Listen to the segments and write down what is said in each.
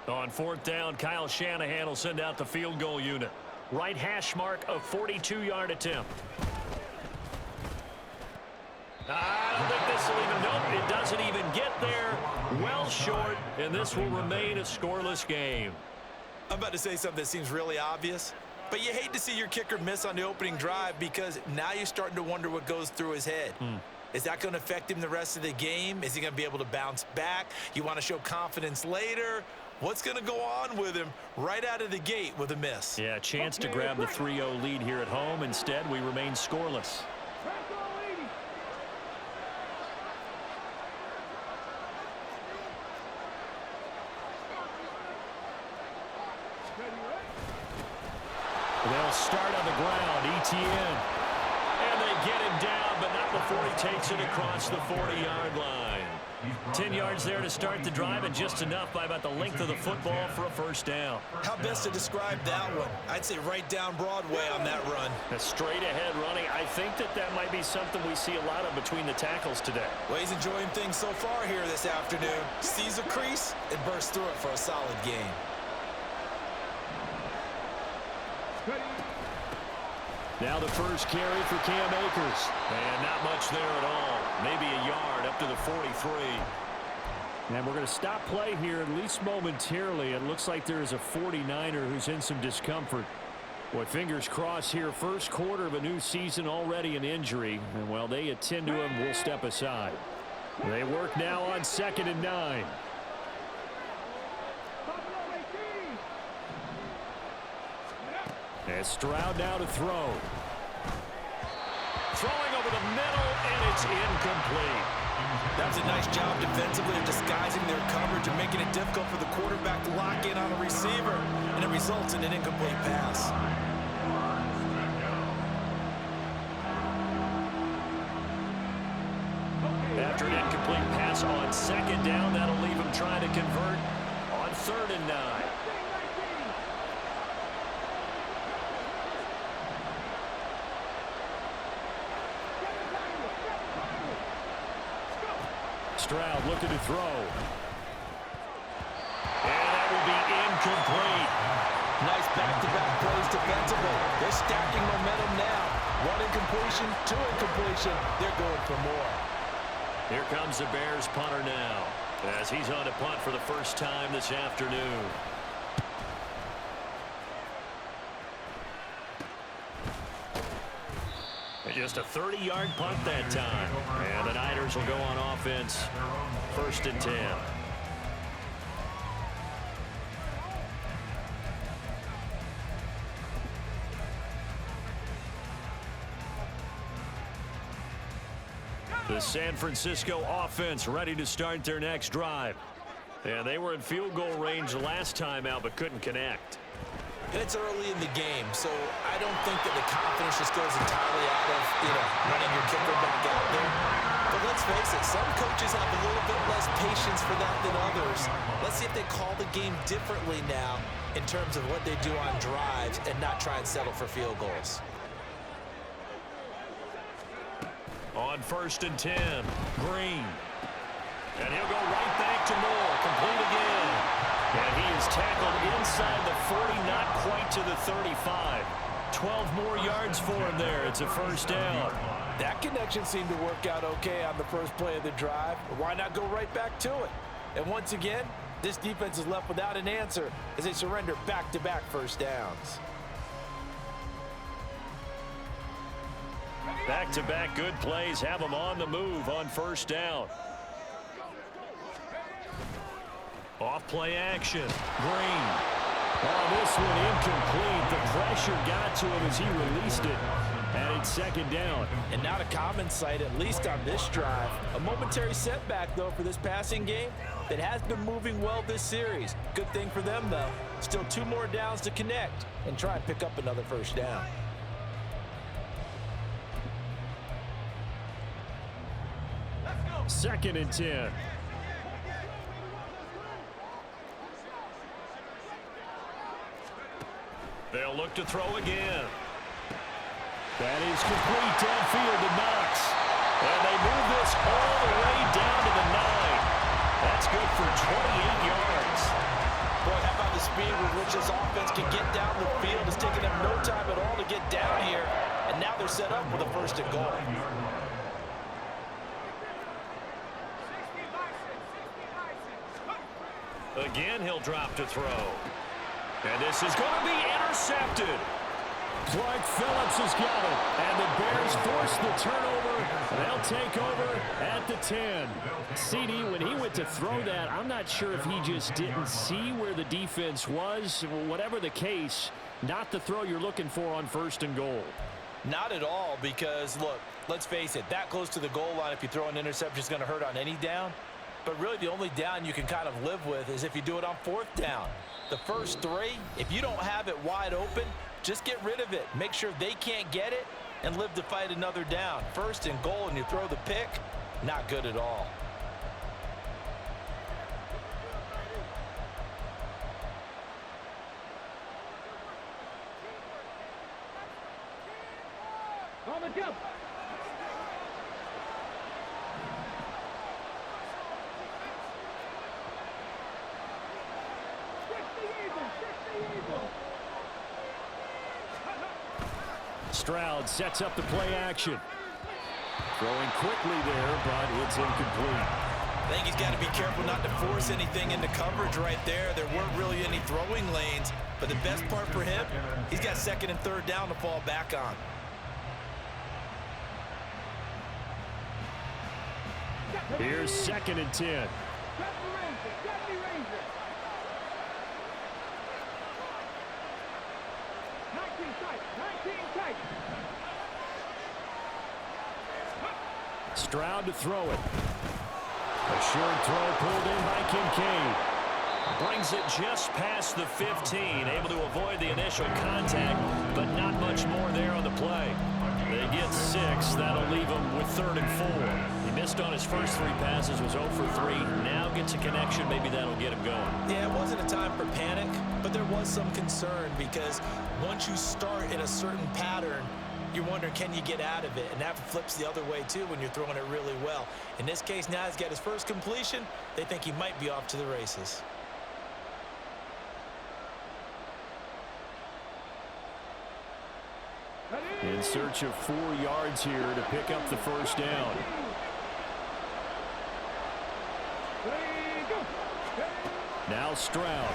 On fourth down, Kyle Shanahan will send out the field goal unit. Right hash mark of 42-yard attempt. I don't think this will even, nope, it doesn't even get there. Well short, and this will remain a scoreless game. I'm about to say something that seems really obvious, but you hate to see your kicker miss on the opening drive because now you're starting to wonder what goes through his head. Is that going to affect him the rest of the game? Is he going to be able to bounce back? You want to show confidence later? What's going to go on with him right out of the gate with a miss? Yeah, a chance to grab the 3-0 lead here at home. Instead, we remain scoreless. They'll start on the ground. ETN. And they get him down, but not before he takes it across the 40-yard line. 10 yards there to start the drive, and just enough by about the length of the football for a first down. How best to describe that one? I'd say right down Broadway on that run. A straight-ahead running. I think that might be something we see a lot of between the tackles today. Well, he's enjoying things so far here this afternoon. Sees a crease and bursts through it for a solid gain. Now the first carry for Cam Akers. And not much there at all. Maybe a yard up to the 43. And we're going to stop play here, at least momentarily. It looks like there is a 49er who's in some discomfort. Boy, fingers crossed here. First quarter of a new season, already an injury. And while they attend to him, we'll step aside. They work now on 2nd and 9. And Stroud now to throw. Throwing over the middle, and it's incomplete. That was a nice job defensively of disguising their coverage and making it difficult for the quarterback to lock in on a receiver, and it results in an incomplete pass. After an incomplete pass on 2nd down, that'll leave him trying to convert on 3rd and 9. Stroud looking to throw. And that will be incomplete. Nice back-to-back plays defensively. They're stacking momentum now. 1 incompletion, 2 incompletion. They're going for more. Here comes the Bears punter now, as he's on to punt for the first time this afternoon. Just a 30-yard punt that time. And the Niners will go on offense. 1st and 10. The San Francisco offense ready to start their next drive. And they were in field goal range last time out, but couldn't connect. And it's early in the game, so I don't think that the confidence just goes entirely out of, running your kicker back out there. But let's face it, some coaches have a little bit less patience for that than others. Let's see if they call the game differently now in terms of what they do on drives and not try and settle for field goals. On 1st and 10, Green. And he'll go right back to Moore, complete again. And he is tackled inside the 40, not quite to the 35. 12 more yards for him there. It's a first down. That connection seemed to work out okay on the first play of the drive. Why not go right back to it? And once again, this defense is left without an answer as they surrender back-to-back first downs. Back-to-back good plays have them on the move on first down. Off play action. Green. Oh, this one incomplete. The pressure got to him as he released it. And it's 2nd down. And not a common sight, at least on this drive. A momentary setback, though, for this passing game that has been moving well this series. Good thing for them, though. Still 2 more downs to connect and try and pick up another first down. Second and 10. They'll look to throw again. That is complete downfield to Knox. And they move this all the way down to the 9. That's good for 28 yards. Boy, speed with which this offense can get down the field. It's taking them no time at all to get down here. And now they're set up with a 1st and goal. Again, he'll drop to throw. And this is going to be intercepted. Clark Phillips has got it. And the Bears force the turnover. They'll take over at the 10. CD, when he went to throw that, I'm not sure if he just didn't see where the defense was. Whatever the case, not the throw you're looking for on 1st and goal. Not at all, because, look, let's face it, that close to the goal line, if you throw an interception, is going to hurt on any down. But really, the only down you can kind of live with is if you do it on 4th down. The first 3, if you don't have it wide open, just get rid of it. Make sure they can't get it and live to fight another down. 1st and goal, and you throw the pick, not good at all. On the jump. Stroud sets up the play action. Throwing quickly there, but it's incomplete. I think he's got to be careful not to force anything into coverage right there. There weren't really any throwing lanes, but the best part for him, he's got 2nd and 3rd down to fall back on. Here's 2nd and 10. Stroud to throw it. A short throw pulled in by Kincaid. Brings it just past the 15. Able to avoid the initial contact, but not much more there on the play. They get 6. That'll leave them with 3rd and 4. He missed on his first 3 passes, was 0 for 3. Now gets a connection. Maybe that'll get him going. Yeah, it wasn't a time for panic, but there was some concern because once you start in a certain pattern, you're wondering, can you get out of it? And that flips the other way, too, when you're throwing it really well. In this case, now he's got his first completion. They think he might be off to the races. In search of 4 yards here to pick up the 1st down. Now Stroud.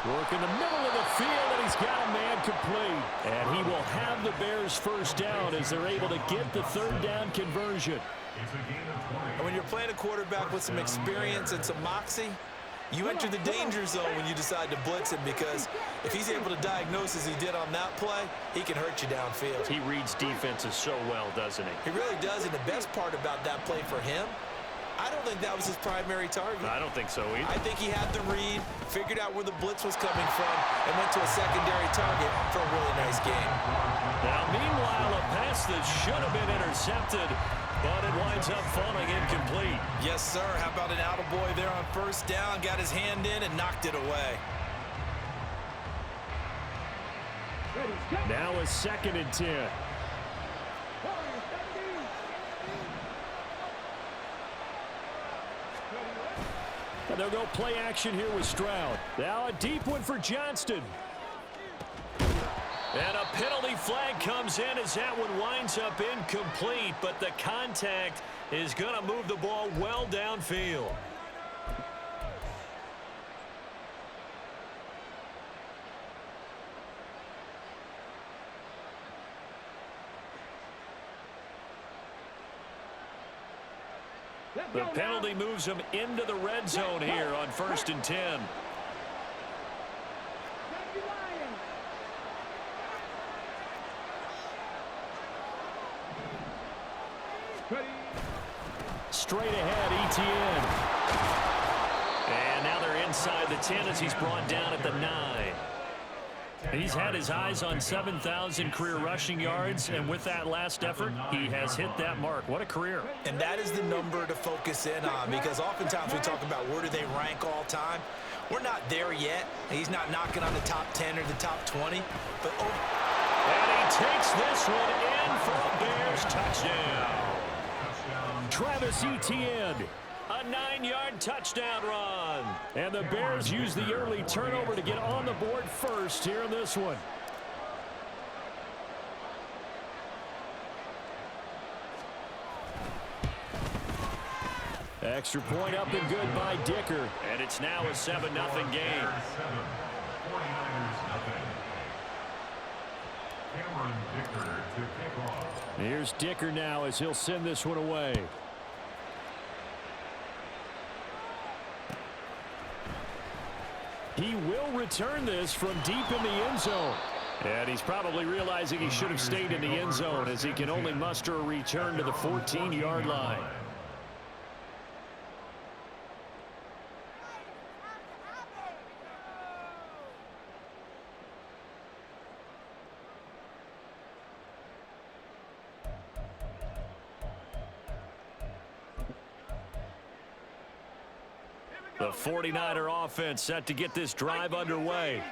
Work in the middle of the field, and he's got a man complete. And he will have the Bears' 1st down as they're able to get the 3rd down conversion. And when you're playing a quarterback with some experience and some moxie, you enter the danger zone when you decide to blitz him, because if he's able to diagnose as he did on that play, he can hurt you downfield. He reads defenses so well, doesn't he? He really does, and the best part about that play for him, I don't think that was his primary target. I don't think so either. I think he had the read, figured out where the blitz was coming from, and went to a secondary target for a really nice game. Now, meanwhile, a pass that should have been intercepted, but it winds up falling incomplete. Yes, sir. How about an attaboy there on 1st down? Got his hand in and knocked it away. Now a 2nd and 10. And they'll go play action here with Stroud. Now a deep one for Johnston. And a penalty flag comes in as that one winds up incomplete, but the contact is going to move the ball well downfield. The penalty moves him into the red zone here on 1st and 10. Straight ahead, Etienne. And now they're inside the 10 as he's brought down at the 9. He's had his eyes on 7,000 career rushing yards, and with that last effort, he has hit that mark. What a career. And that is the number to focus in on, because oftentimes we talk about where do they rank all time. We're not there yet. He's not knocking on the top 10 or the top 20. But and he takes this one in for a Bears touchdown. Travis Etienne. A 9-yard touchdown run. And the Bears use the early turnover to get on the board first here in this one. Extra point up and good by Dicker. And it's now a 7-0 game. Here's Dicker now as he'll send this one away. He will return this from deep in the end zone. And he's probably realizing he should have stayed in the end zone as he can only muster a return to the 14-yard line. The 49er offense set to get this drive underway.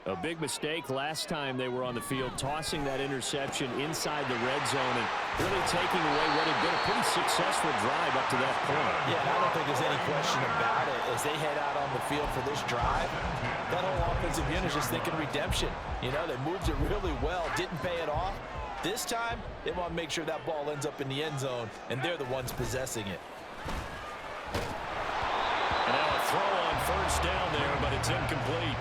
A big mistake last time they were on the field, tossing that interception inside the red zone and really taking away what had been a pretty successful drive up to that point. Yeah, I don't think there's any question about it. As they head out on the field for this drive, that whole offensive unit is just thinking redemption. You know, they moved it really well, didn't pay it off. This time, they want to make sure that ball ends up in the end zone, and they're the ones possessing it. And now a throw on first down there, but it's incomplete.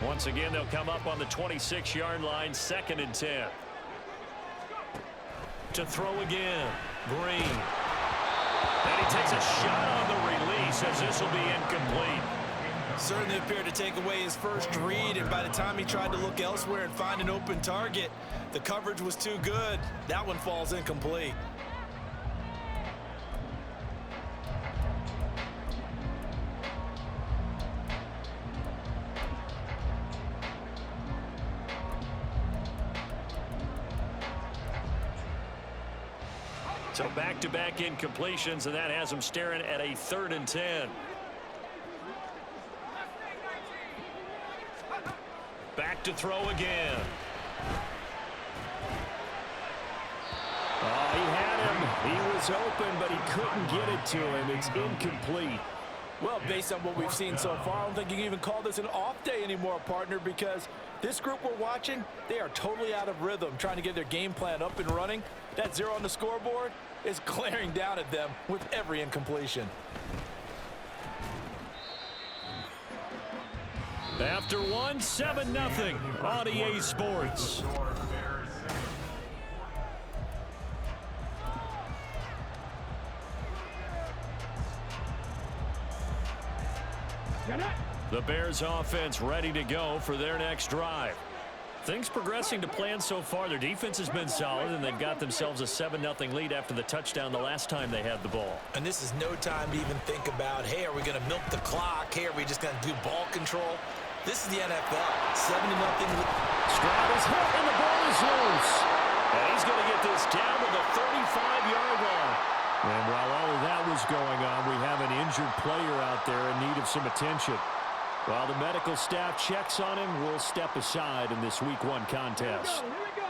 Once again, they'll come up on the 26-yard line, 2nd and 10. To throw again, Green. And he takes a shot on the release as this will be incomplete. Certainly appeared to take away his first read, and by the time he tried to look elsewhere and find an open target, the coverage was too good. That one falls incomplete. So back-to-back incompletions, and that has him staring at a 3rd and 10. Back to throw again. Oh, he had him. He was open, but he couldn't get it to him. It's incomplete. Well, based on what we've seen so far, I don't think you can even call this an off day anymore, partner, because this group we're watching, they are totally out of rhythm, trying to get their game plan up and running. That 0 on the scoreboard is glaring down at them with every incompletion. After one, 7-0 on EA Sports. The Bears offense ready to go for their next drive. Things progressing to plan so far. Their defense has been solid, and they've got themselves a 7-0 lead after the touchdown the last time they had the ball. And this is no time to even think about, hey, are we going to milk the clock? Hey, are we just going to do ball control? This is the NFL. 7-0. Stroud is hit, and the ball is loose. And he's going to get this down to the 35-yard line. And while all of that was going on, we have an injured player out there in need of some attention. While the medical staff checks on him, we'll step aside in this Week 1 contest. Here we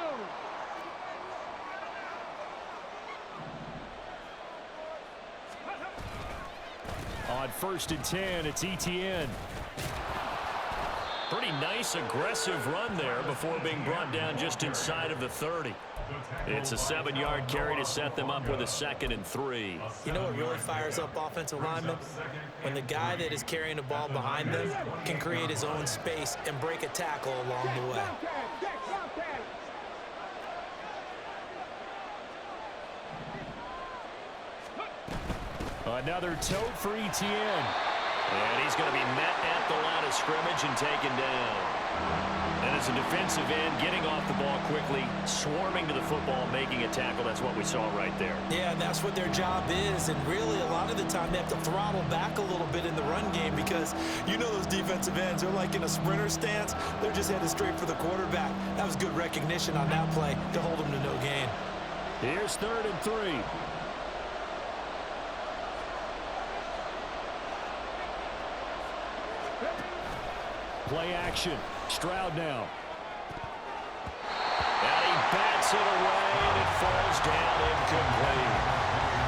go. On 1st and 10, it's Etienne. Pretty nice, aggressive run there before being brought down just inside of the 30. It's a 7-yard carry to set them up with a 2nd and 3. You know what really fires up offensive linemen? When the guy that is carrying the ball behind them can create his own space and break a tackle along the way. Another tote for Etienne. And he's going to be met at the line of scrimmage and taken down. And as a defensive end, getting off the ball quickly, swarming to the football, making a tackle. That's what we saw right there. Yeah, and that's what their job is. And really, a lot of the time, they have to throttle back a little bit in the run game because you know those defensive ends, they're like in a sprinter stance. They're just headed straight for the quarterback. That was good recognition on that play to hold him to no gain. Here's 3rd and 3. Play action. Stroud now. And he bats it away, and it falls down incomplete.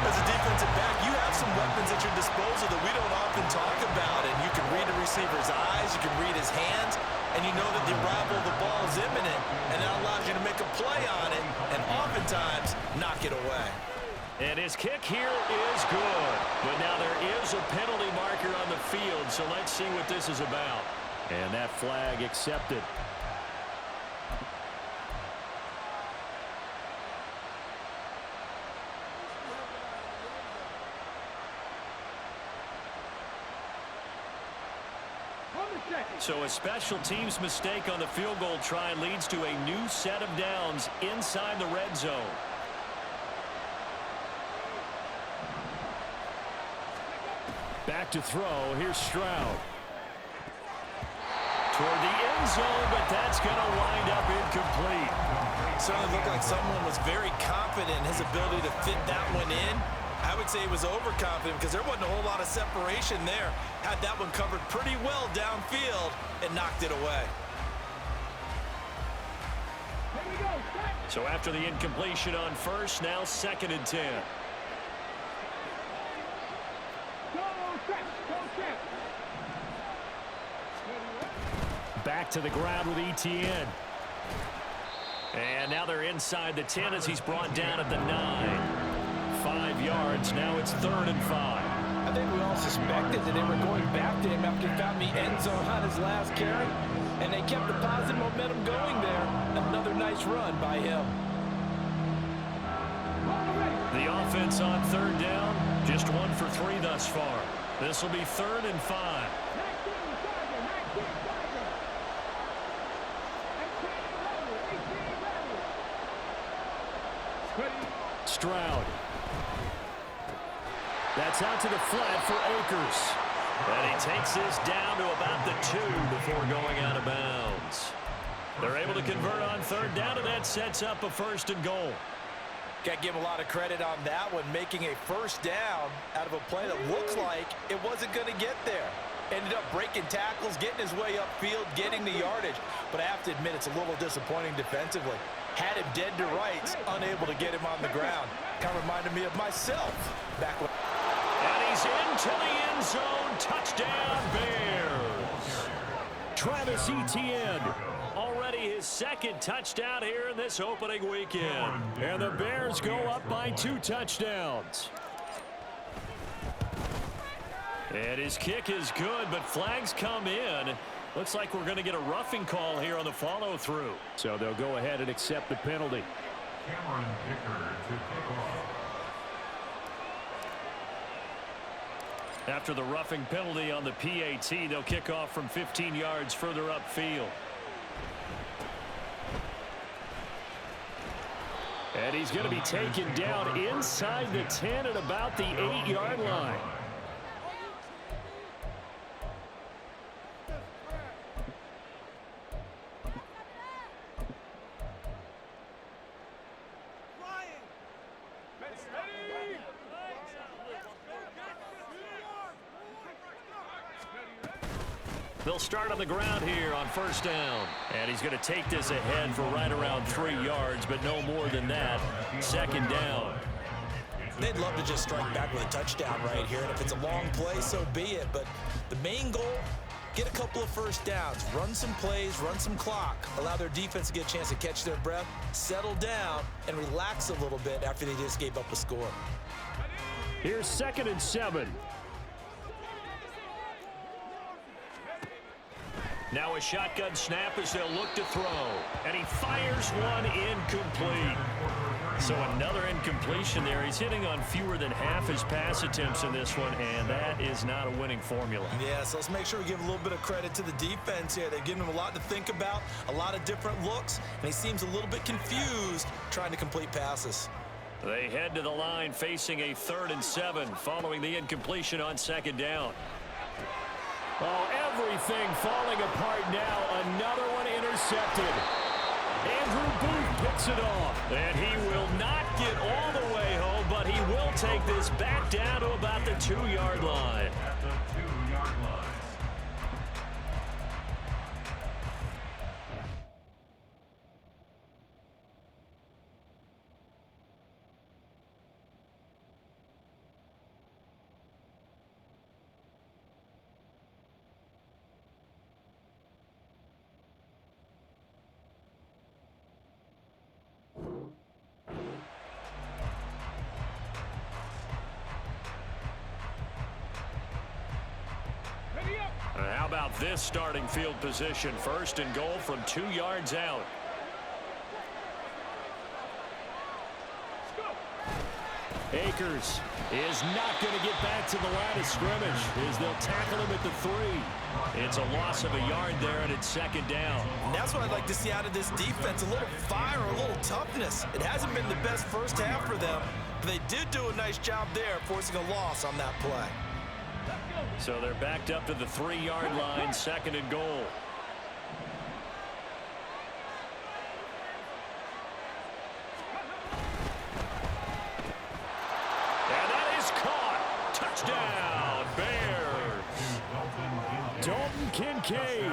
As a defensive back, you have some weapons at your disposal that we don't often talk about. And you can read the receiver's eyes, you can read his hands, and you know that the arrival of the ball is imminent, and that allows you to make a play on it, and oftentimes knock it away. And his kick here is good. But now there is a penalty marker on the field, so let's see what this is about. And that flag accepted. So a special teams mistake on the field goal try leads to a new set of downs inside the red zone. Back to throw. Here's Stroud. Toward the end zone, but that's going to wind up incomplete. Certainly looked like someone was very confident in his ability to fit that one in. I would say he was overconfident because there wasn't a whole lot of separation there. Had that one covered pretty well downfield and knocked it away. So after the incompletion on first, now 2nd and 10. Back to the ground with ETN. And now they're inside the 10 as he's brought down at the 9. 5 yards. Now it's 3rd and 5. I think we all suspected that they were going back to him after he found the end zone on his last carry, and they kept the positive momentum going there. Another nice run by him. The offense on 3rd down, just 1 for 3 thus far. This will be 3rd and 5. Stroud. That's out to the flat for Akers. And he takes this down to about the 2 before going out of bounds. They're able to convert on 3rd down, and that sets up a 1st and goal. Got to give him a lot of credit on that one, making a 1st down out of a play that looks like it wasn't going to get there. Ended up breaking tackles, getting his way upfield, getting the yardage. But I have to admit, it's a little disappointing defensively. Had him dead to rights, unable to get him on the ground. Kind of reminded me of myself back when. And he's into the end zone. Touchdown, Bears. Travis Etienne. Already his 2nd touchdown here in this opening weekend. And the Bears go up by 2 touchdowns. And his kick is good, but flags come in. Looks like we're going to get a roughing call here on the follow-through. So they'll go ahead and accept the penalty. After the roughing penalty on the PAT, they'll kick off from 15 yards further upfield. And he's going to be taken down inside the 10 at about the 8-yard line. They'll start on the ground here on 1st down. And he's going to take this ahead for right around 3 yards, but no more than that. 2nd down. They'd love to just strike back with a touchdown right here. And if it's a long play, so be it. But the main goal, get a couple of 1st downs. Run some plays, run some clock. Allow their defense to get a chance to catch their breath, settle down, and relax a little bit after they just gave up a score. Here's 2nd and 7. Now a shotgun snap as they'll look to throw. And he fires one incomplete. So another incompletion there. He's hitting on fewer than half his pass attempts in this one, and that is not a winning formula. Yeah, so let's make sure we give a little bit of credit to the defense here. They've given him a lot to think about, a lot of different looks, and he seems a little bit confused trying to complete passes. They head to the line facing a 3rd and 7 following the incompletion on 2nd down. Oh, everything falling apart now. Another one intercepted. fights it off. And he will not get all the way home, but he will take this back down to about the 2-yard line. At the 2-yard line. How about this starting field position? First and goal from 2 yards out. Akers is not going to get back to the line of scrimmage as they'll tackle him at the 3. It's a loss of a yard there, and it's second down. And that's what I'd like to see out of this defense, a little fire, a little toughness. It hasn't been the best first half for them, but they did do a nice job there forcing a loss on that play. So they're backed up to the 3-yard line, second and goal. And that is caught. Touchdown, Bears. Dalton Kincaid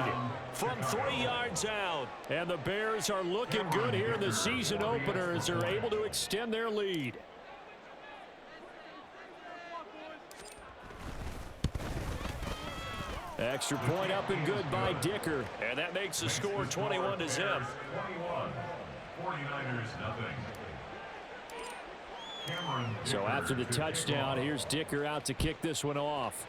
from 3 yards out. And the Bears are looking good here in the season opener as they're able to extend their lead. Extra point up and good by Dicker. And that makes the score 21-0. 21. 49ers nothing. So after the touchdown, here's Dicker out to kick this one off.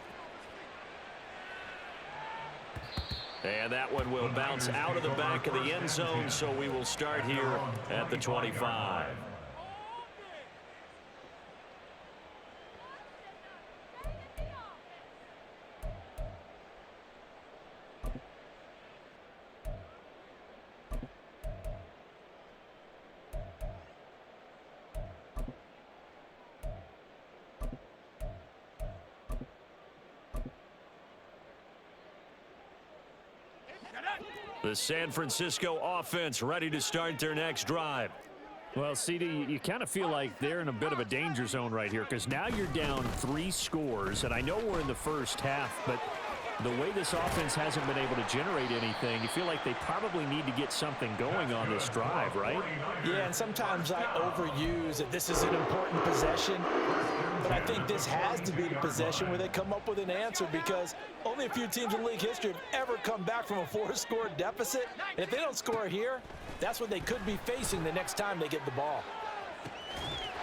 And that one will bounce out of the back of the end zone, so we will start here at the 25. The San Francisco offense ready to start their next drive. Well, CD, you kind of feel like they're in a bit of a danger zone right here because now you're down 3 scores, and I know we're in the first half, but the way this offense hasn't been able to generate anything, you feel like they probably need to get something going on this drive, right? Yeah, and sometimes I overuse that this is an important possession, but I think this has to be the possession where they come up with an answer because only a few teams in league history have ever come back from a 4-score deficit. And if they don't score here, that's what they could be facing the next time they get the ball.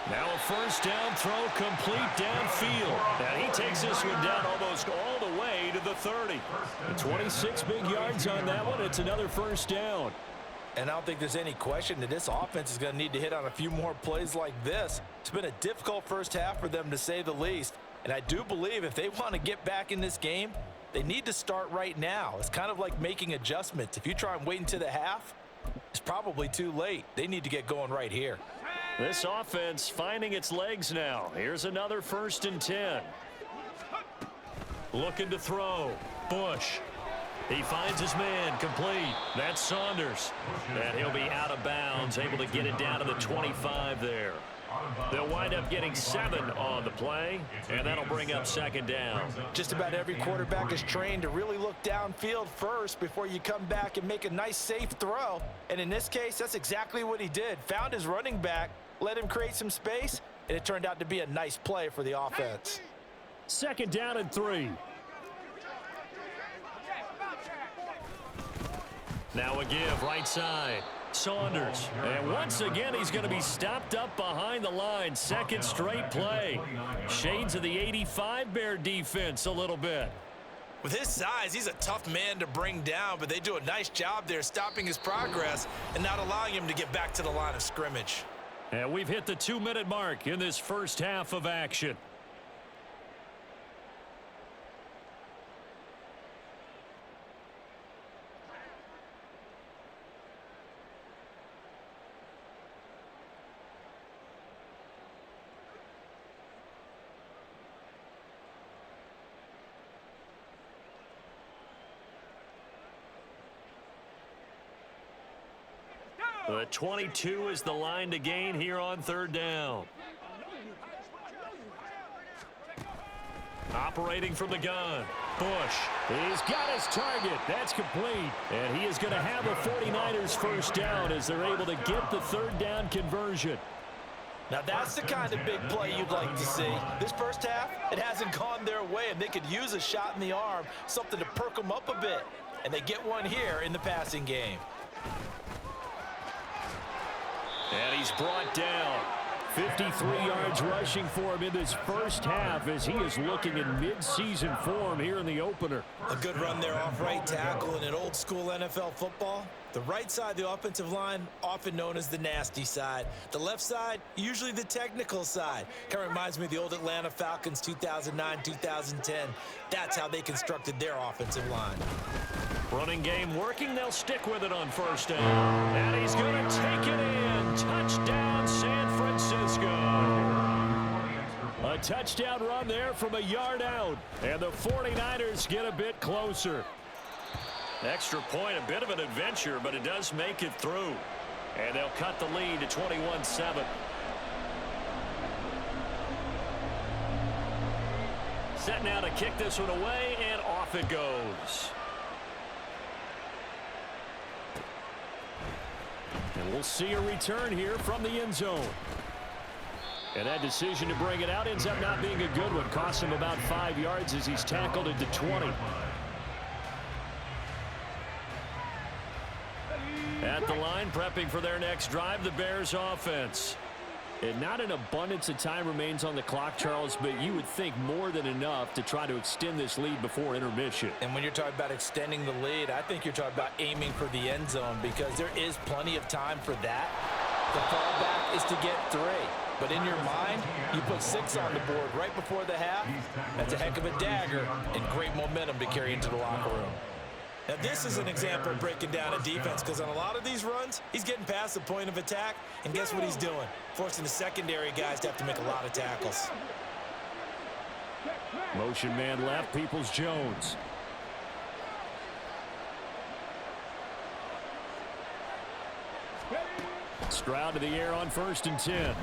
Now a first down throw complete downfield. And he takes this one down almost all the way to the 30. 26 big yards on that one. It's another first down. And I don't think there's any question that this offense is going to need to hit on a few more plays like this. It's been a difficult first half for them, to say the least. And I do believe if they want to get back in this game, they need to start right now. It's kind of like making adjustments. If you try and wait until the half, it's probably too late. They need to get going right here. This offense finding its legs now. Here's another 1st and 10. Looking to throw. Bush. He finds his man complete. That's Saunders. And he'll be out of bounds, able to get it down to the 25 there. They'll wind up getting 7 on the play, and that'll bring up second down. Just about every quarterback is trained to really look downfield first before you come back and make a nice, safe throw. And in this case, that's exactly what he did. Found his running back, let him create some space, and it turned out to be a nice play for the offense. Second down and 3. Now a give, right side. Saunders. And once again, he's going to be stopped up behind the line. Second straight play. Shades of the 85 Bear defense a little bit. With his size, he's a tough man to bring down, but they do a nice job there stopping his progress and not allowing him to get back to the line of scrimmage. And we've hit the 2-minute mark in this first half of action. The 22 is the line to gain here on third down. Operating from the gun, Bush. He's got his target. That's complete. And he is going to have a 49ers first down as they're able to get the third down conversion. Now that's the kind of big play you'd like to see. This first half, it hasn't gone their way, and they could use a shot in the arm, something to perk them up a bit. And they get one here in the passing game. And he's brought down. 53 yards rushing for him in this first half as he is looking in mid-season form here in the opener. A good run there off right tackle in an old-school NFL football. The right side of the offensive line, often known as the nasty side. The left side, usually the technical side. Kind of reminds me of the old Atlanta Falcons 2009-2010. That's how they constructed their offensive line. Running game working. They'll stick with it on first down. And he's going to take it in. Touchdown, San Francisco. A touchdown run there from a yard out. And the 49ers get a bit closer. Extra point, a bit of an adventure, but it does make it through. And they'll cut the lead to 21-7. Set now to kick this one away, and off it goes. And we'll see a return here from the end zone. And that decision to bring it out ends up not being a good one. Costs him about 5 yards as he's tackled into 20. At the line, prepping for their next drive, the Bears offense. And not an abundance of time remains on the clock, Charles, but you would think more than enough to try to extend this lead before intermission. And when you're talking about extending the lead, I think you're talking about aiming for the end zone because there is plenty of time for that. The fallback is to get 3. But in your mind, you put 6 on the board right before the half. That's a heck of a dagger and great momentum to carry into the locker room. Now, this is an example of breaking down a defense because on a lot of these runs, he's getting past the point of attack, and guess what he's doing? Forcing the secondary guys to have to make a lot of tackles. Motion man left, Peoples-Jones. Stroud to the air on 1st and 10.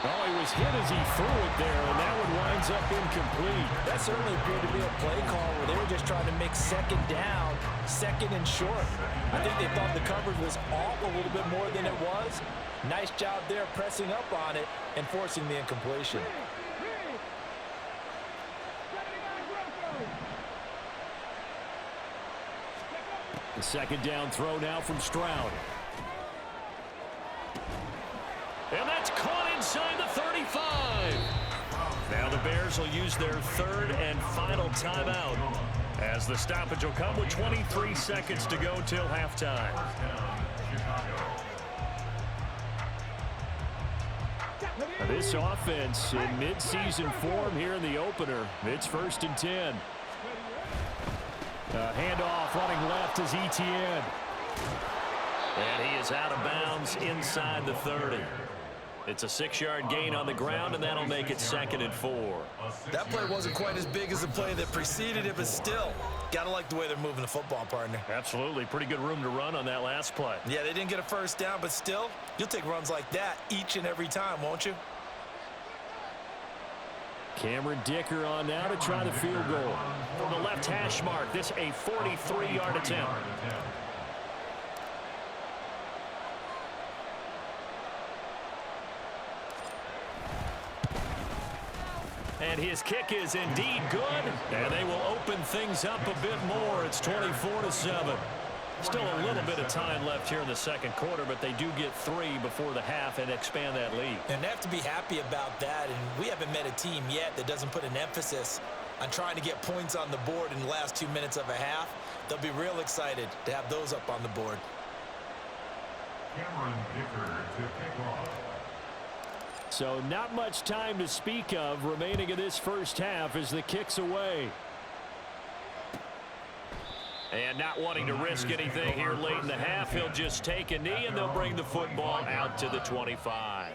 Oh, he was hit as he threw it there, and that one winds up incomplete. That certainly appeared to be a play call where they were just trying to make second down, second and short. I think they thought the coverage was off a little bit more than it was. Nice job there pressing up on it and forcing the incompletion. The second down throw now from Stroud. And that's caught inside the 35. Now the Bears will use their third and final timeout as the stoppage will come with 23 seconds to go till halftime. This offense in mid-season form here in the opener. It's 1st and 10. Handoff running left is Etienne. And he is out of bounds inside the 30. It's a 6-yard gain on the ground, and that'll make it 2nd and 4. That play wasn't quite as big as the play that preceded it, but still, got to like the way they're moving the football, partner. Absolutely. Pretty good room to run on that last play. Yeah, they didn't get a first down, but still, you'll take runs like that each and every time, won't you? Cameron Dicker on now to try the field goal. From the left hash mark, this a 43-yard attempt. And his kick is indeed good, and they will open things up a bit more. It's 24-7. Still a little bit of time left here in the second quarter, but they do get 3 before the half and expand that lead. And they have to be happy about that, and we haven't met a team yet that doesn't put an emphasis on trying to get points on the board in the last 2 minutes of a half. They'll be real excited to have those up on the board. Cameron Dicker to kick off. So not much time to speak of remaining in this first half as the kick's away. And not wanting to risk anything here late in the half, he'll just take a knee and they'll bring the football out to the 25.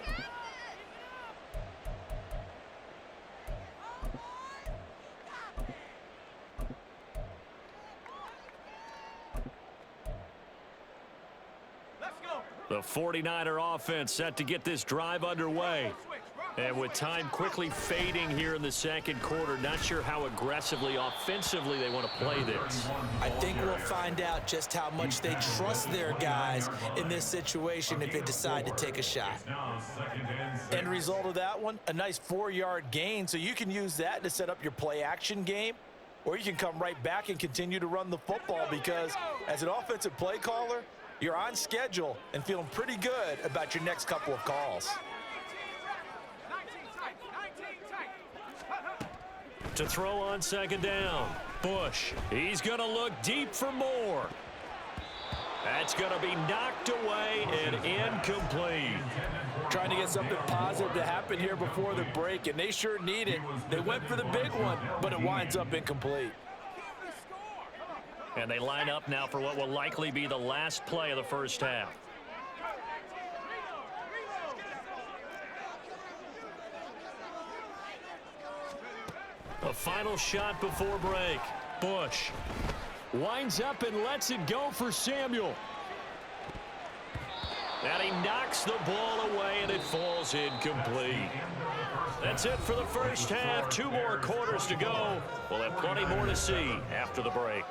The 49er offense set to get this drive underway. And with time quickly fading here in the second quarter, not sure how aggressively, offensively they want to play this. I think we'll find out just how much they trust their guys in this situation if they decide to take a shot. End result of that one, a nice 4-yard gain, so you can use that to set up your play-action game, or you can come right back and continue to run the football because as an offensive play caller, you're on schedule and feeling pretty good about your next couple of calls. To throw on second down, Bush. He's going to look deep for more. That's going to be knocked away and incomplete. Trying to get something positive to happen here before the break, and they sure need it. They went for the big one, but it winds up incomplete. And they line up now for what will likely be the last play of the first half. A final shot before break. Bush winds up and lets it go for Samuel. And he knocks the ball away, and it falls incomplete. That's it for the first half. 2 more quarters to go. We'll have plenty more to see after the break.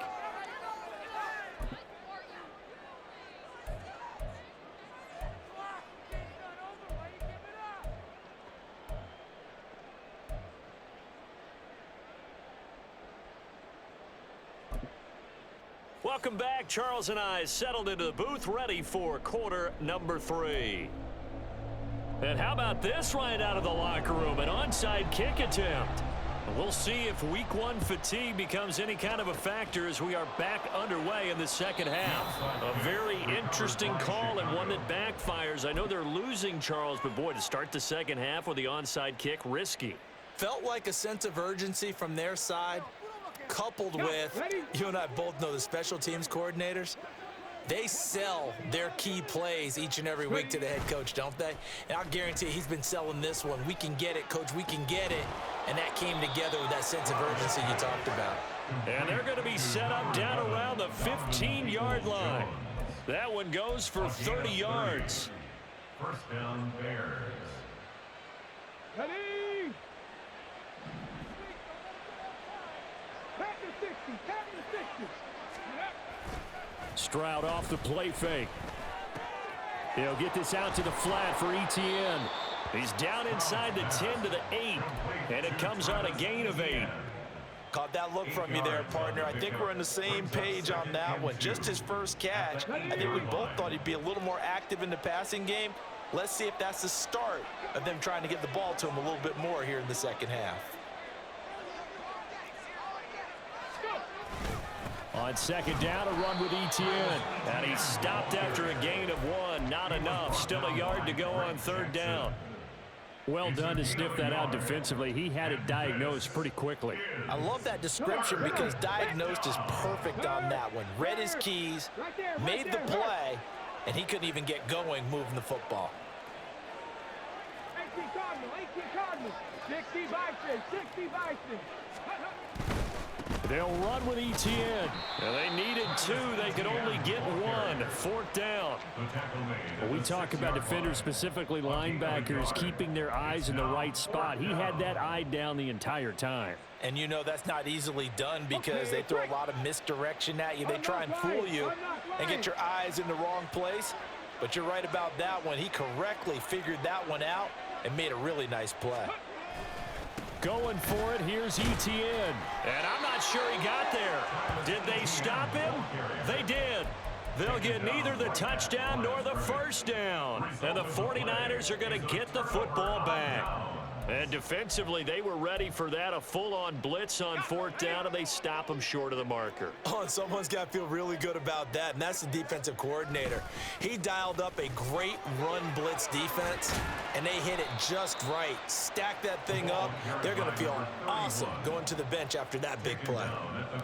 Welcome back. Charles and I settled into the booth, ready for quarter number 3. And how about this right out of the locker room? An onside kick attempt. We'll see if week 1 fatigue becomes any kind of a factor as we are back underway in the second half. A very interesting call and one that backfires. I know they're losing, Charles, but boy, to start the second half with the onside kick, risky. Felt like a sense of urgency from their side, coupled with, you and I both know the special teams coordinators, they sell their key plays each and every week to the head coach, don't they? And I'll guarantee he's been selling this one. We can get it, coach, we can get it. And that came together with that sense of urgency you talked about. And they're going to be set up down around the 15-yard line. That one goes for 30 yards. First down, Bears. Ready? Stroud off the play fake. He'll get this out to the flat for Etienne. He's down inside the 10 to the 8, and it comes on a gain of 8. Caught that look from you there, partner. I think we're on the same page on that one. Just his first catch. I think we both thought he'd be a little more active in the passing game. Let's see if that's the start of them trying to get the ball to him a little bit more here in the second half. On second down, a run with Etienne. And he's stopped after a gain of 1. Not enough. Still a yard to go on third down. Well done to sniff that out defensively. He had it diagnosed pretty quickly. I love that description because diagnosed is perfect on that one. Read his keys, made the play, and he couldn't even get going moving the football. 18 Cardinals, 60 Bison, 60 Bison. They'll run with Etienne. And they needed 2. They could only get 1. Fourth down. Well, we talk about defenders, specifically linebackers, keeping their eyes in the right spot. He had that eye down the entire time. And you know that's not easily done because they throw a lot of misdirection at you. They try and fool you and get your eyes in the wrong place. But you're right about that one. He correctly figured that one out and made a really nice play. Going for it, here's Etienne. And I'm not sure he got there. Did they stop him? They did. They'll get neither the touchdown nor the first down. And the 49ers are going to get the football back. And defensively, they were ready for that, a full-on blitz on fourth down, and they stop them short of the marker. Oh, and someone's got to feel really good about that, and that's the defensive coordinator. He dialed up a great run blitz defense, and they hit it just right. Stack that thing up. They're going to feel awesome going to the bench after that big play.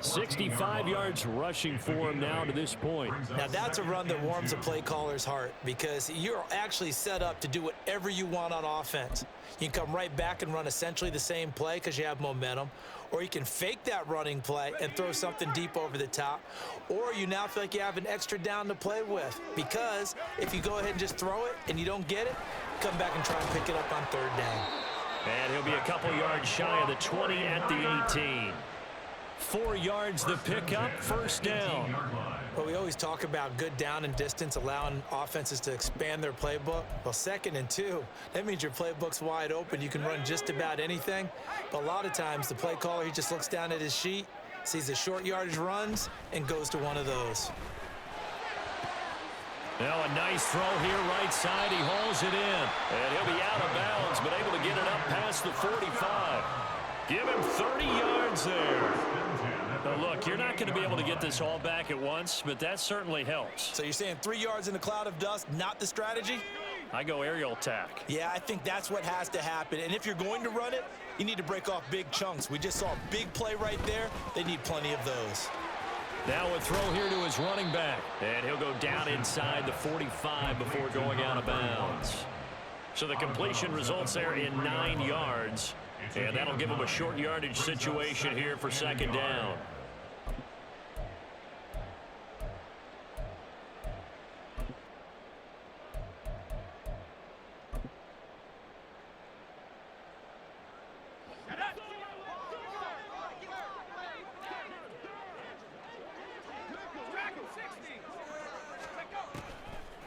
65 yards rushing for him now to this point. Now, that's a run that warms a play caller's heart because you're actually set up to do whatever you want on offense. You can come right slide back and run essentially the same play because you have momentum, or you can fake that running play and throw something deep over the top, or you now feel like you have an extra down to play with, because if you go ahead and just throw it and you don't get it, come back and try and pick it up on third down. And he'll be a couple yards shy of the 20 at the 18. 4 yards the pickup, first down. Well, we always talk about good down and distance, allowing offenses to expand their playbook. Well, 2nd and 2, that means your playbook's wide open. You can run just about anything. But a lot of times, the play caller, he just looks down at his sheet, sees the short yardage runs, and goes to one of those. Now a nice throw here, right side. He hauls it in. And he'll be out of bounds, but able to get it up past the 45. Give him 30 yards there. Now look, you're not going to be able to get this all back at once, but that certainly helps. So you're saying 3 yards in a cloud of dust, not the strategy? I go aerial attack. Yeah, I think that's what has to happen. And if you're going to run it, you need to break off big chunks. We just saw a big play right there. They need plenty of those. Now a throw here to his running back. And he'll go down inside the 45 before going out of bounds. So the completion results there in 9 yards. And that'll give him a short yardage situation here for 2nd down.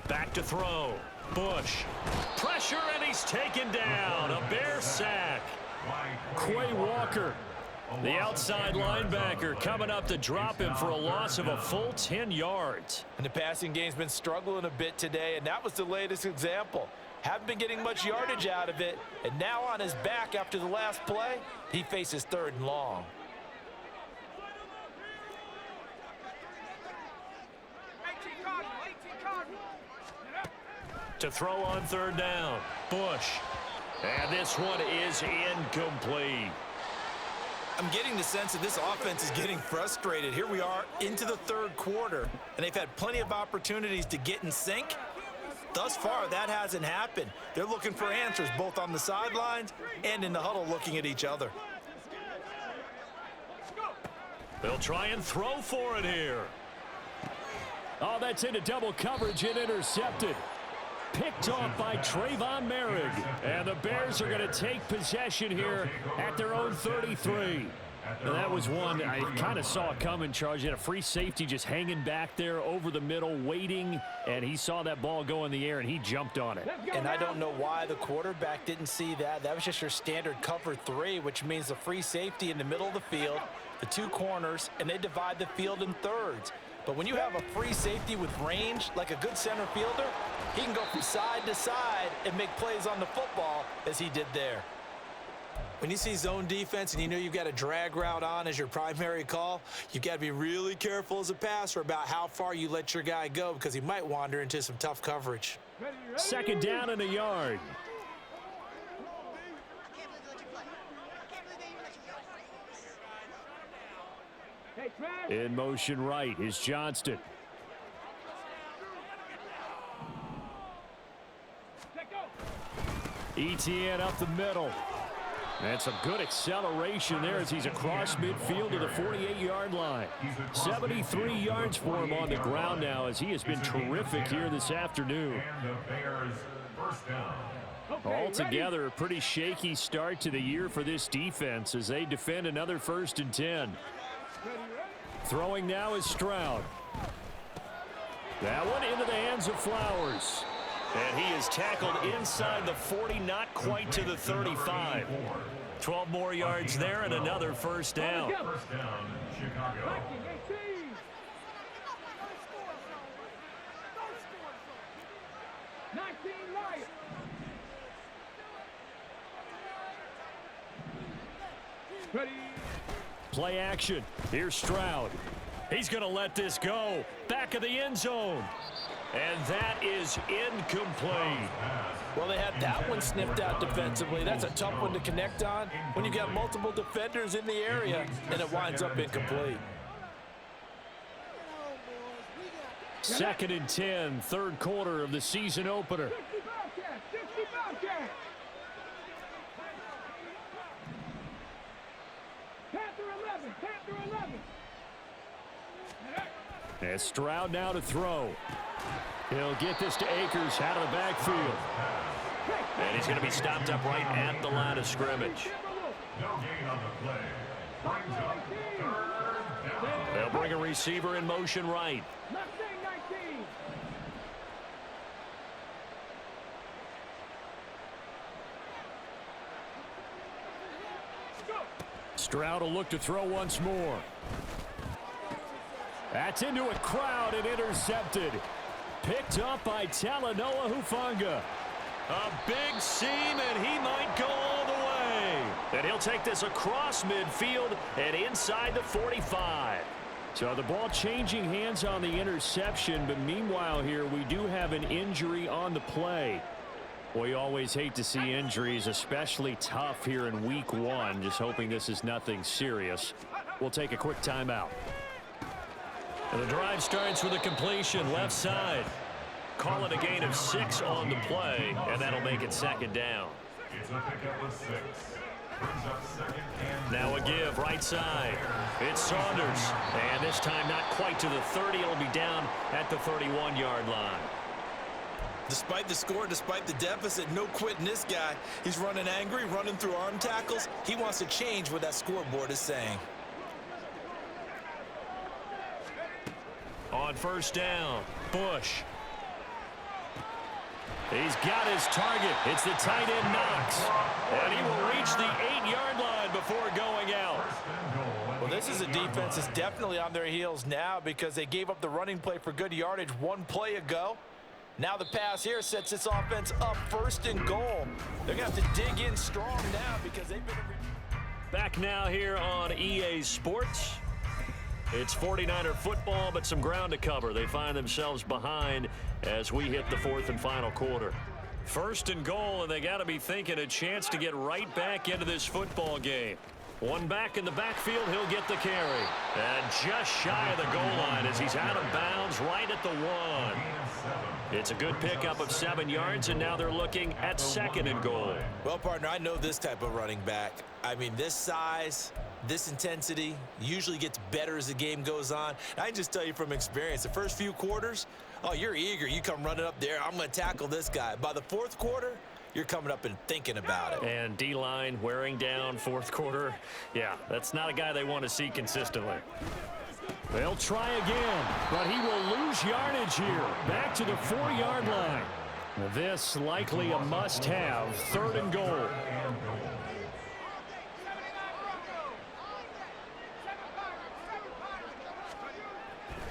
Back to throw. Bush. Pressure, and he's taken down. A Bear sack. Quay Walker, the outside linebacker, coming up to drop him for a loss of a full 10 yards. And the passing game's been struggling a bit today, and that was the latest example. Haven't been getting much yardage out of it, and now on his back after the last play, he faces 3rd and long. To throw on 3rd down, Bush. And this one is incomplete. I'm getting the sense that this offense is getting frustrated. Here we are into the 3rd quarter, and they've had plenty of opportunities to get in sync. Thus far, that hasn't happened. They're looking for answers both on the sidelines and in the huddle looking at each other. They'll try and throw for it here. Oh, that's into double coverage and intercepted. Picked off by Trayvon Merrick. And the Bears are going to take possession here at their own 33. Now, that was one I kind of saw coming, Charge. He had a free safety just hanging back there over the middle, waiting, and he saw that ball go in the air, and he jumped on it. And I don't know why the quarterback didn't see that. That was just your standard cover 3, which means the free safety in the middle of the field, the 2 corners, and they divide the field in thirds. But when you have a free safety with range, like a good center fielder, he can go from side to side and make plays on the football as he did there. When you see zone defense and you know you've got a drag route on as your primary call, you've got to be really careful as a passer about how far you let your guy go because he might wander into some tough coverage. 2nd down and a yard. In motion right is Johnston. ETN up the middle. And some good acceleration there as he's across midfield to the 48-yard line. 73 yards for him on the ground now as he has been terrific here this afternoon. Altogether, a pretty shaky start to the year for this defense as they defend another 1st and 10. Throwing now is Stroud. That one into the hands of Flowers. And he is tackled inside the 40, not quite to the 35. 12 more yards there and another 1st down. First down, Chicago. Play action. Here's Stroud. He's going to let this go. Back of the end zone. And that is incomplete. Well, they had that one sniffed out defensively. That's a tough one to connect on when you've got multiple defenders in the area, and it winds up incomplete. 2nd and 10, 3rd quarter of the season opener. And Stroud now to throw. He'll get this to Akers out of the backfield. And he's going to be stopped up right at the line of scrimmage. No gain on the play. Brings up 3rd down. They'll bring a receiver in motion right. Mustang 19. Stroud will look to throw once more. That's into a crowd and intercepted. Picked up by Talanoa Hufanga. A big seam, and he might go all the way. And he'll take this across midfield and inside the 45. So the ball changing hands on the interception, but meanwhile here we do have an injury on the play. We always hate to see injuries, especially tough here in week 1. Just hoping this is nothing serious. We'll take a quick timeout. And the drive starts with a completion left side. Call it a gain of 6 on the play, and that'll make it 2nd down. It's a pickup of 6. Brings up 2nd and Now a give right side. It's Saunders. And this time not quite to the 30. It'll be down at the 31-yard line. Despite the score, despite the deficit, no quitting this guy. He's running angry, running through arm tackles. He wants to change what that scoreboard is saying. On 1st down, Bush. He's got his target. It's the tight end Knox. And he will reach the 8-yard line before going out. Well, this is a defense that's definitely on their heels now because they gave up the running play for good yardage 1 play ago. Now the pass here sets this offense up 1st and goal. They're going to have to dig in strong now because they've been... Back now here on EA Sports. It's 49er football, but some ground to cover. They find themselves behind as we hit the 4th and final quarter. 1st and goal, and they got to be thinking a chance to get right back into this football game. One back in the backfield, he'll get the carry. And just shy of the goal line as he's out of bounds right at the 1. It's a good pickup of 7 yards, and now they're looking at 2nd and goal. Well, partner, I know this type of running back. I mean, this size, this intensity usually gets better as the game goes on. And I can just tell you from experience, the first few quarters, oh, you're eager. You come running up there. I'm going to tackle this guy. By the 4th quarter, you're coming up and thinking about it. And D-line wearing down 4th quarter. Yeah, that's not a guy they want to see consistently. They'll try again, but he will lose yardage here. Back to the 4-yard line. This likely a must-have. 3rd and goal.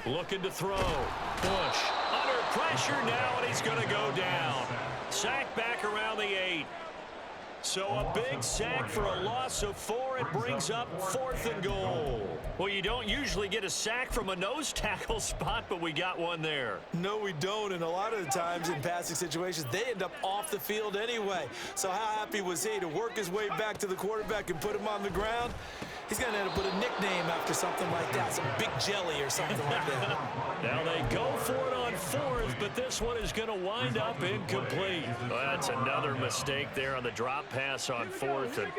Looking to throw. Bush under pressure now, and he's going to go down. Sack back around the 8. So a big sack for a loss of 4. It brings up 4th and goal. Well, you don't usually get a sack from a nose tackle spot, but we got one there. No, we don't, and a lot of the times in passing situations, they end up off the field anyway. So how happy was he to work his way back to the quarterback and put him on the ground? He's going to end up with a nickname after something like that, some Big Jelly or something like that. Now they go for it on 4th, but this one is going to wind up incomplete. Well, that's another mistake there on the drop pass on 4th, and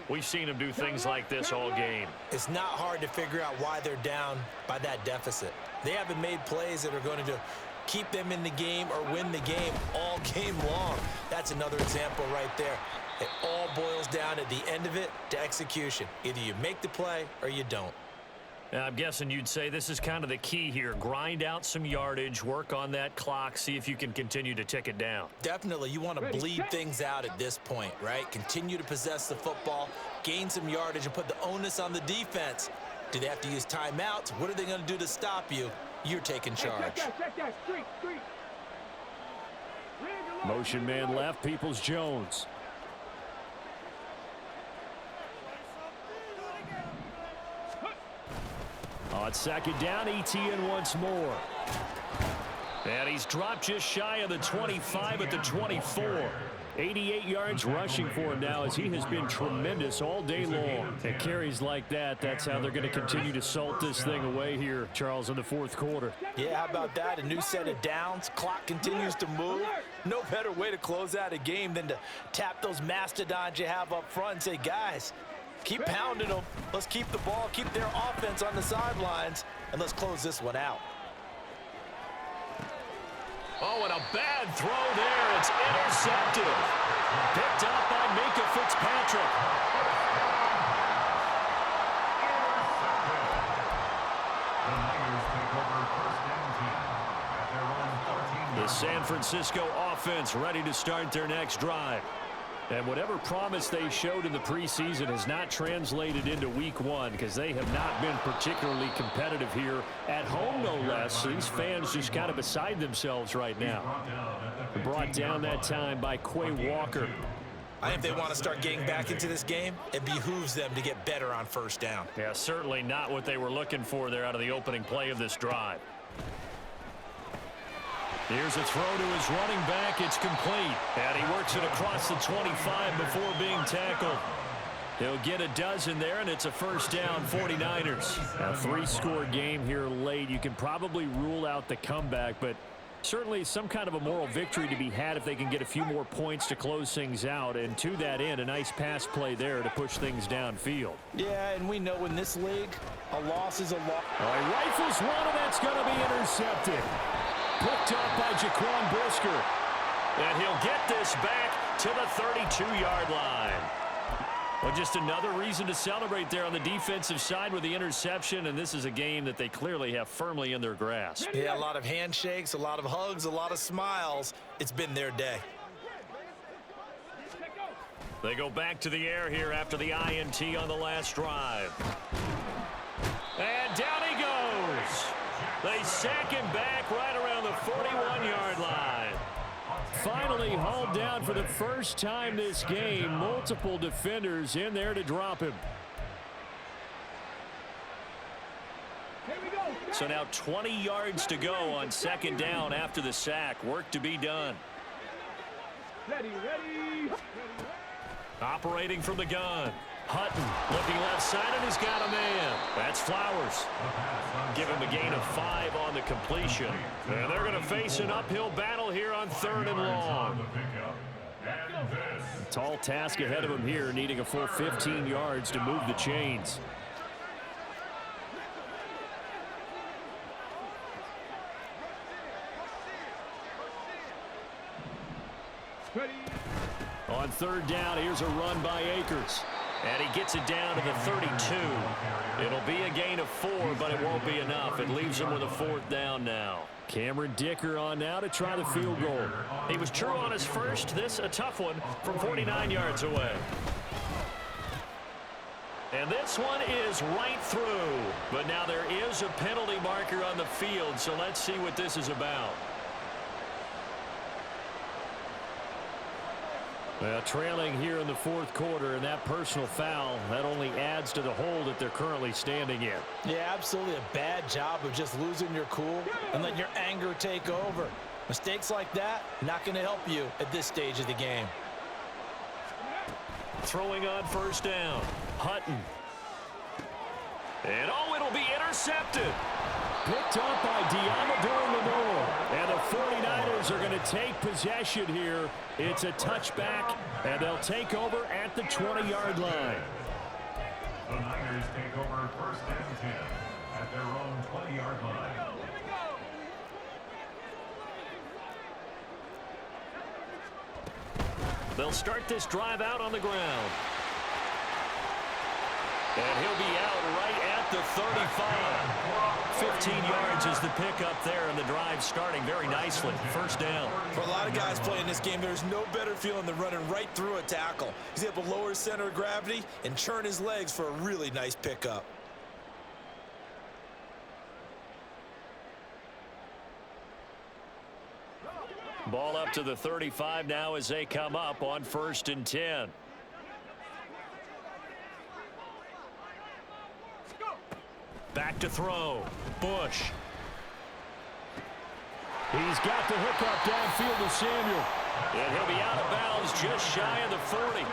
we've seen him do things like this all game. It's not hard to figure out why they're down by that deficit. They haven't made plays that are going to keep them in the game or win the game all game long. That's another example right there. It all boils down at the end of it to execution. Either you make the play or you don't. I'm guessing you'd say this is kind of the key here. Grind out some yardage, work on that clock, see if you can continue to tick it down. Definitely. You want to bleed things out at this point, right? Continue to possess the football, gain some yardage, and put the onus on the defense. Do they have to use timeouts? What are they going to do to stop you? You're taking charge. Check that. Street. Motion man left, Peoples-Jones. On 2nd down, ETN once more. And he's dropped just shy of the 25 at the 24. 88 yards rushing for him now as he has been tremendous all day long. And carries like that, that's how they're going to continue to salt this thing away here, Charles, in the 4th quarter. Yeah, how about that? A new set of downs. Clock continues to move. No better way to close out a game than to tap those mastodons you have up front and say, guys, keep pounding them. Let's keep the ball, keep their offense on the sidelines, and let's close this one out. Oh, and a bad throw there. It's intercepted. Picked up by Minka Fitzpatrick. The San Francisco offense ready to start their next drive. And whatever promise they showed in the preseason has not translated into week one because they have not been particularly competitive here at home, no less. These fans just kind of beside themselves right now. Brought down that time by Quay Walker. I think they want to start getting back into this game. It behooves them to get better on first down. Yeah, certainly not what they were looking for there out of the opening play of this drive. Here's a throw to his running back. It's complete. And he works it across the 25 before being tackled. He'll get a dozen there, and it's a first down, 49ers. A three-score game here late. You can probably rule out the comeback, but certainly some kind of a moral victory to be had if they can get a few more points to close things out. And to that end, a nice pass play there to push things downfield. Yeah, and we know in this league, a loss is a loss. He rifles one, and that's going to be intercepted. Picked up by Jaquan Brisker. And he'll get this back to the 32-yard line. Well, just another reason to celebrate there on the defensive side with the interception, and this is a game that they clearly have firmly in their grasp. Yeah, a lot of handshakes, a lot of hugs, a lot of smiles. It's been their day. They go back to the air here after the INT on the last drive. And down he goes. They sack him back right around the 41-yard line. Finally hauled down for the first time this game. Multiple defenders in there to drop him. So now 20 yards to go on second down after the sack. Work to be done. Ready. Operating from the gun. Hutton looking left side, and he's got a man. That's Flowers. Give him a gain of 5 on the completion. And they're going to face an uphill battle here on 3rd and long. Tall task ahead of him here, needing a full 15 yards to move the chains. On 3rd down, here's a run by Akers. And he gets it down to the 32. It'll be a gain of 4, but it won't be enough. It leaves him with a 4th down now. Cameron Dicker on now to try the field goal. He was true on his first. This a tough one from 49 yards away. And this one is right through. But now there is a penalty marker on the field, so let's see what this is about. Well, trailing here in the 4th quarter, and that personal foul, that only adds to the hole that they're currently standing in. Yeah, absolutely a bad job of just losing your cool and letting your anger take over. Mistakes like that, not going to help you at this stage of the game. Throwing on 1st down. Hutton. And it'll be intercepted. Picked up by Deommodore Lenoir. And the 49ers are going to take possession here. It's a touchback, and they'll take over at the 20-yard line. The Niners take over 1st and 10 at their own 20-yard line. They'll start this drive out on the ground. And he'll be out right at the 35. 15 yards is the pickup there, and the drive starting very nicely. 1st down. For a lot of guys playing this game, there's no better feeling than running right through a tackle. He's able to lower his center of gravity and churn his legs for a really nice pickup. Ball up to the 35 now as they come up on 1st and 10. Back to throw. Bush. He's got the hook up downfield to Samuel. And he'll be out of bounds just shy of the 40.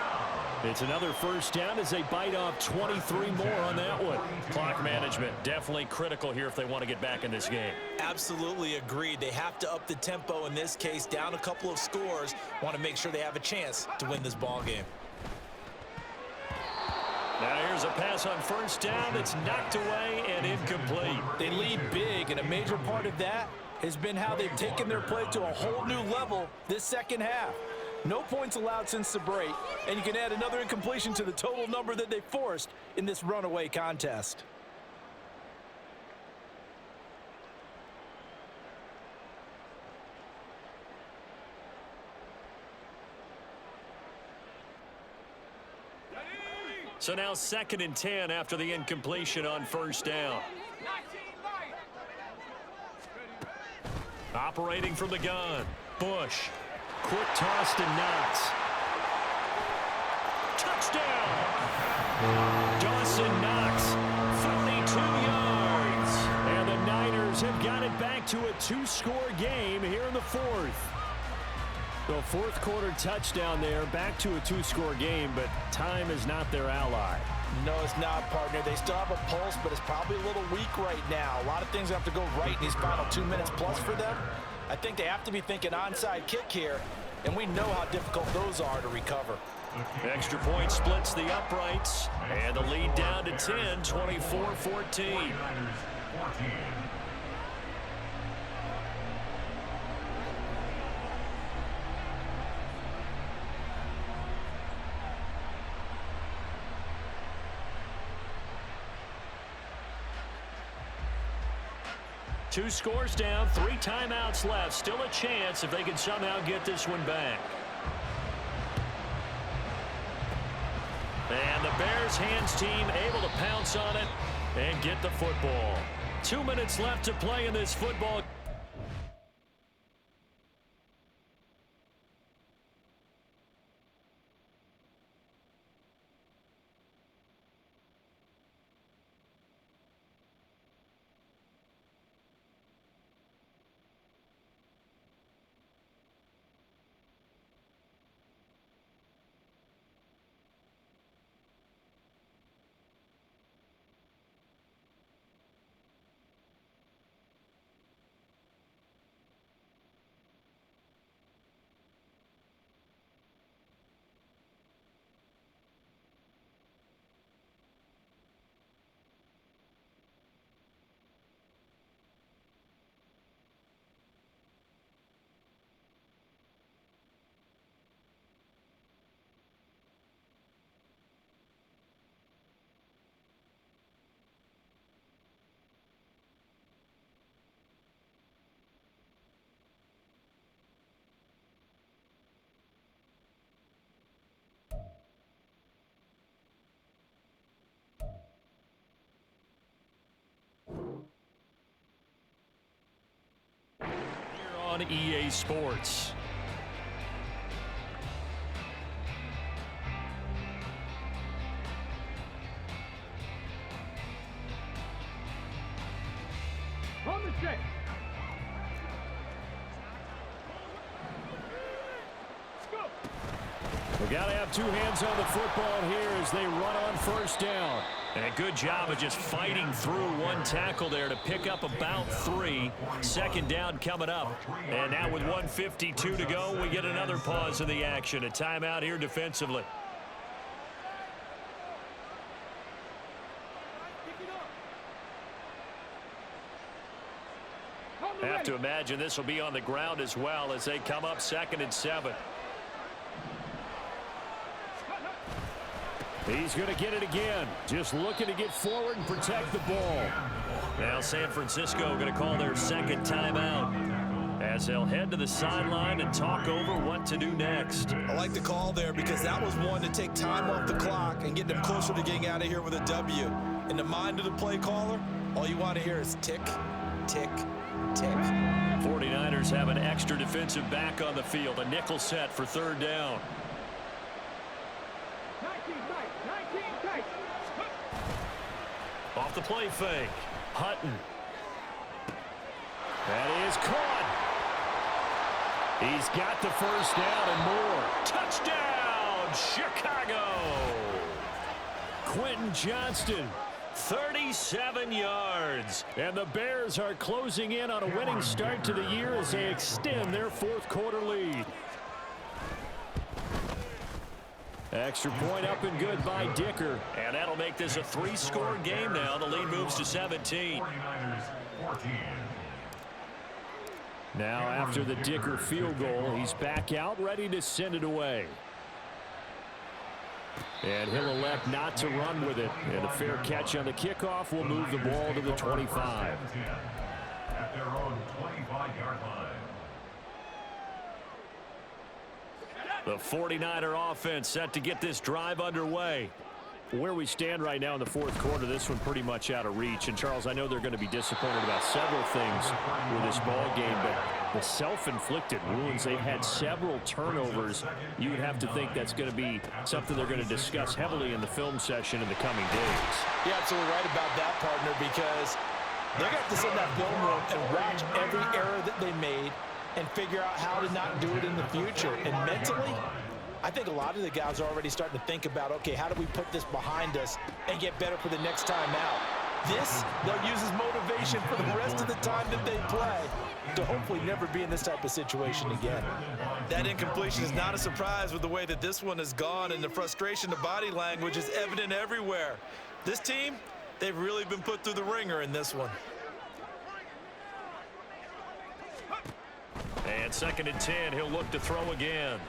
It's another 1st down as they bite off 23 more on that one. Clock management definitely critical here if they want to get back in this game. Absolutely agreed. They have to up the tempo in this case, down a couple of scores. Want to make sure they have a chance to win this ball game. Now here's a pass on 1st down that's knocked away and incomplete. They lead big, and a major part of that has been how they've taken their play to a whole new level this second half. No points allowed since the break, and you can add another incompletion to the total number that they forced in this runaway contest. So now 2nd and 10 after the incompletion on first down. Operating from the gun. Bush. Quick toss to Knox. Touchdown! Dawson Knox, 42 yards. And the Niners have got it back to a 2-score game here in the 4th. The 4th quarter touchdown there, back to a 2-score game, but time is not their ally. No, it's not, partner. They still have a pulse, but it's probably a little weak right now. A lot of things have to go right in these final 2 minutes plus for them. I think they have to be thinking onside kick here, and we know how difficult those are to recover. Extra point splits the uprights, and the lead down to 10, 24-14. 2 scores down, 3 timeouts left. Still a chance if they can somehow get this one back. And the Bears hands team able to pounce on it and get the football. 2 minutes left to play in this football. On EA Sports. On the set. Go. We got to have 2 hands on the football here as they run on first down. And a good job of just fighting through 1 tackle there to pick up about 3. 2nd down coming up. And now with 1:52 to go, we get another pause in the action. A timeout here defensively. Have to imagine this will be on the ground as well as they come up 2nd and 7. He's going to get it again. Just looking to get forward and protect the ball. Now San Francisco going to call their 2nd timeout as they'll head to the sideline and talk over what to do next. I like the call there because that was one to take time off the clock and get them closer to getting out of here with a W. In the mind of the play caller, all you want to hear is tick, tick, tick. 49ers have an extra defensive back on the field. A nickel set for 3rd down. 19 tight. Off the play fake. Hutton. That is caught. He's got the first down and more. Touchdown, Chicago. Quentin Johnston, 37 yards. And the Bears are closing in on a winning start to the year as they extend their 4th quarter lead. Extra point up and good by Dicker. And that'll make this a 3-score game now. The lead moves to 17. 49ers 14. Now after the Dicker field goal, he's back out, ready to send it away. And he'll elect not to run with it. And a fair catch on the kickoff will move the ball to the 25. At their own 25-yard line. The 49er offense set to get this drive underway. Where we stand right now in the fourth quarter, this one pretty much out of reach. And, Charles, I know they're going to be disappointed about several things with this ball game, but the self-inflicted wounds, they've had several turnovers. You would have to think that's going to be something they're going to discuss heavily in the film session in the coming days. You're absolutely right about that, partner, because they're going to have to sit in that film room and watch every error that they made and figure out how to not do it in the future. And mentally, I think a lot of the guys are already starting to think about, okay, how do we put this behind us and get better for the next time out? This, they'll use as motivation for the rest of the time that they play to hopefully never be in this type of situation again. That incompletion is not a surprise with the way that this one has gone, and the frustration, the body language is evident everywhere. This team, they've really been put through the ringer in this one. And 2nd and 10, he'll look to throw again.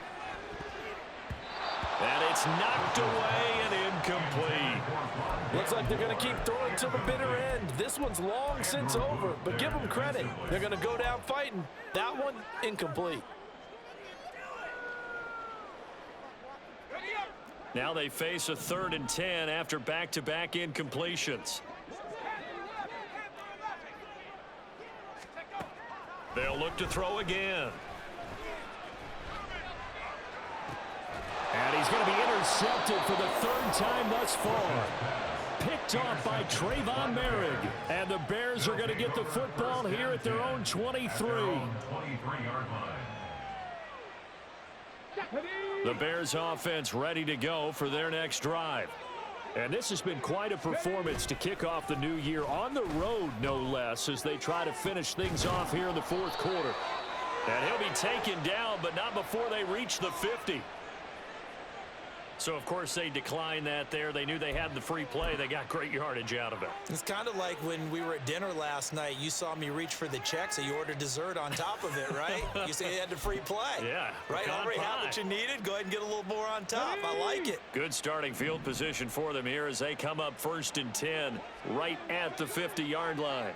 And it's knocked away and incomplete. Looks like they're going to keep throwing to the bitter end. This one's long since over, but give them credit. They're going to go down fighting. That one, incomplete. Now they face a 3rd and 10 after back-to-back incompletions. They'll look to throw again. And he's going to be intercepted for the 3rd time thus far. Picked off by Trayvon Merrick. And the Bears are going to get the football here at their own 23. The Bears offense ready to go for their next drive. And this has been quite a performance to kick off the new year on the road, no less, as they try to finish things off here in the 4th quarter. And he'll be taken down, but not before they reach the 50. So, of course, they declined that there. They knew they had the free play. They got great yardage out of it. It's kind of like when we were at dinner last night. You saw me reach for the check, so you ordered dessert on top of it, right? You said you had the free play. Yeah. Right? Already had what you needed. Go ahead and get a little more on top. I like it. Good starting field position for them here as they come up 1st and 10 right at the 50-yard line.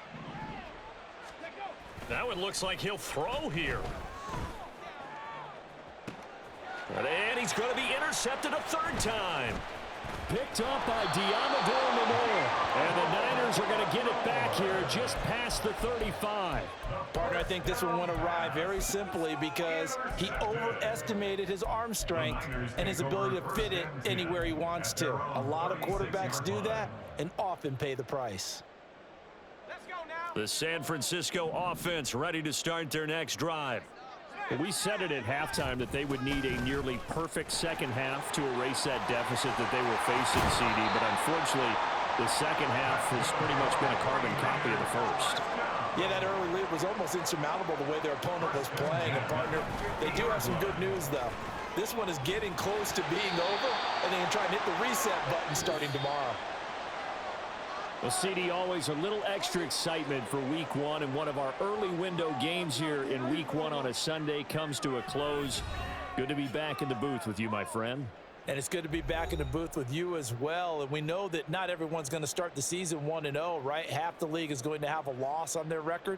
That one looks like he'll throw here. And he's going to be intercepted a 3rd time. Picked up by Diamador Lenore. And the Niners are going to get it back here just past the 35. Partner, I think this one went awry very simply because he overestimated his arm strength and his ability to fit it anywhere he wants to. A lot of quarterbacks do that and often pay the price. The San Francisco offense ready to start their next drive. We said it at halftime that they would need a nearly perfect second half to erase that deficit that they were facing, CD, but unfortunately, the second half has pretty much been a carbon copy of the first. Yeah, that early lead was almost insurmountable the way their opponent was playing. And, partner, they do have some good news, though. This one is getting close to being over, and they can try and hit the reset button starting tomorrow. Well, CD, always a little extra excitement for Week 1, and one of our early window games here in Week 1 on a Sunday comes to a close. Good to be back in the booth with you, my friend. And it's good to be back in the booth with you as well. And we know that not everyone's going to start the season 1-0, right? Half the league is going to have a loss on their record,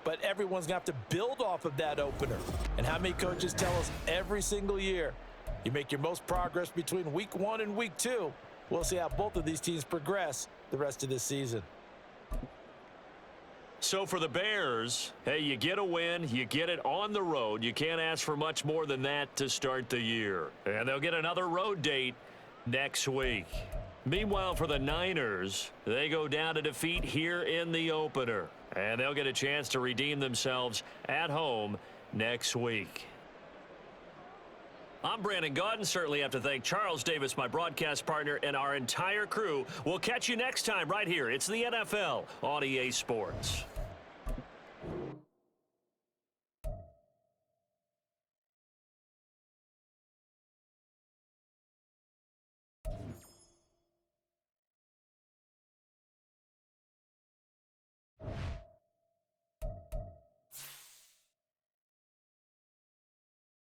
but everyone's going to have to build off of that opener. And how many coaches tell us every single year, you make your most progress between Week 1 and Week 2. We'll see how both of these teams progress the rest of this season. So for the Bears, hey, you get a win, you get it on the road. You can't ask for much more than that to start the year. And they'll get another road date next week. Meanwhile, for the Niners, they go down to defeat here in the opener. And they'll get a chance to redeem themselves at home next week. I'm Brandon Gaudin. Certainly have to thank Charles Davis, my broadcast partner, and our entire crew. We'll catch you next time right here. It's the NFL on EA Sports.